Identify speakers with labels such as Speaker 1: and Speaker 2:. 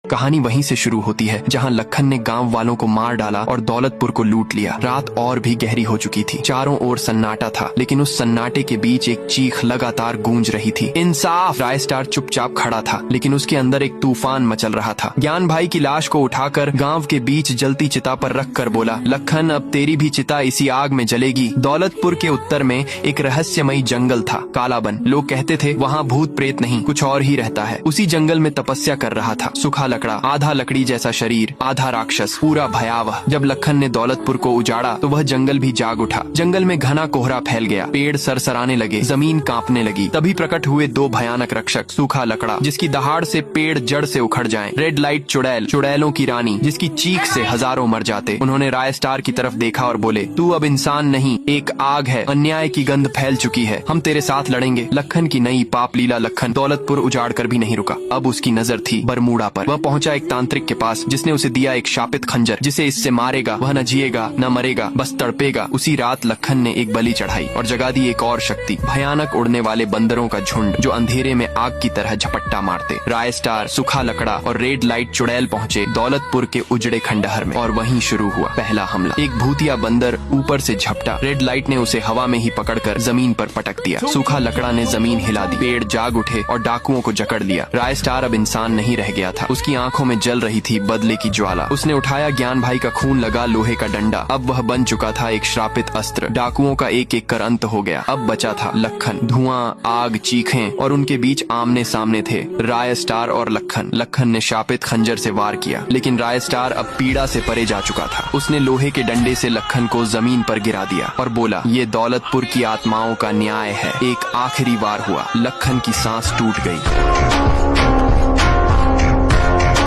Speaker 1: कहानी वहीं से शुरू होती है जहां लखन ने गांव वालों को मार डाला और दौलतपुर को लूट लिया। रात और भी गहरी हो चुकी थी, चारों ओर सन्नाटा था, लेकिन उस सन्नाटे के बीच एक चीख लगातार गूंज रही थी, इंसाफ। रायस्टार चुपचाप खड़ा था, लेकिन उसके अंदर एक तूफान मचल रहा था। ज्ञान भाई की लाश को उठाकर गांव के बीच जलती चिता पर रख कर बोला, लखन अब तेरी भी चिता इसी आग में जलेगी। दौलतपुर के उत्तर में एक रहस्यमयी जंगल था, कालाबन। लोग कहते थे वहाँ भूत प्रेत नहीं, कुछ और ही रहता है। उसी जंगल में तपस्या कर रहा था सूखा लकड़ा, आधा लकड़ी जैसा शरीर, आधा राक्षस, पूरा भयावह। जब लखन ने दौलतपुर को उजाड़ा तो वह जंगल भी जाग उठा। जंगल में घना कोहरा फैल गया, पेड़ सरसराने लगे, जमीन कांपने लगी। तभी प्रकट हुए दो भयानक रक्षक, सूखा लकड़ा जिसकी दहाड़ से पेड़ जड़ से उखड़ जाएं, रेड लाइट चुड़ैल, चुड़ैलों की रानी जिसकी चीख से हजारों मर जाते। उन्होंने रायस्टार की तरफ देखा और बोले, तू अब इंसान नहीं, एक आग है, अन्याय की गंध फैल चुकी है, हम तेरे साथ लड़ेंगे। लखन की नई पाप लीला। लखन दौलतपुर उजाड़ कर भी नहीं रुका। अब उसकी नजर थी बरमूडा पर। वह पहुंचा एक तांत्रिक के पास जिसने उसे दिया एक शापित खंजर, जिसे इससे मारेगा वह न जिएगा न मरेगा, बस तड़पेगा। उसी रात लखन ने एक बलि चढ़ाई और जगा दी एक और शक्ति, भयानक उड़ने वाले बंदरों का झुंड जो अंधेरे में आग की तरह झपट्टा मारते। रायस्टार, सूखा लकड़ा और रेड लाइट चुड़ैल पहुंचे दौलतपुर के उजड़े खंडहर में, और वहीं शुरू हुआ पहला हमला। एक भूतिया बंदर ऊपर से झपटा, रेड लाइट ने उसे हवा में ही पकड़कर जमीन पर पटक दिया। सूखा लकड़ा ने जमीन हिला दी, पेड़ जाग उठे और डाकुओं को जकड़ लिया। रायस्टार अब इंसान नहीं रह गया था, उसकी आंखों में जल रही थी बदले की ज्वाला। उसने उठाया ज्ञान भाई का खून लगा लोहे का डंडा। अब वह बन चुका था एक श्रापित अस्त्र। डाकुओं का एक एक कर अंत हो गया। अब बचा था लखन। धुआं, आग, चीखें, और उनके बीच आमने सामने थे रायस्टार और लखन। लखन ने शापित खंजर से वार किया, लेकिन रायस्टार अब पीड़ा से परे जा चुका था। उसने लोहे के डंडे से लखन को जमीन पर गिरा दिया और बोला, ये दौलतपुर की आत्माओं का न्याय है। एक आखिरी वार हुआ, लखन की सांस टूट गई।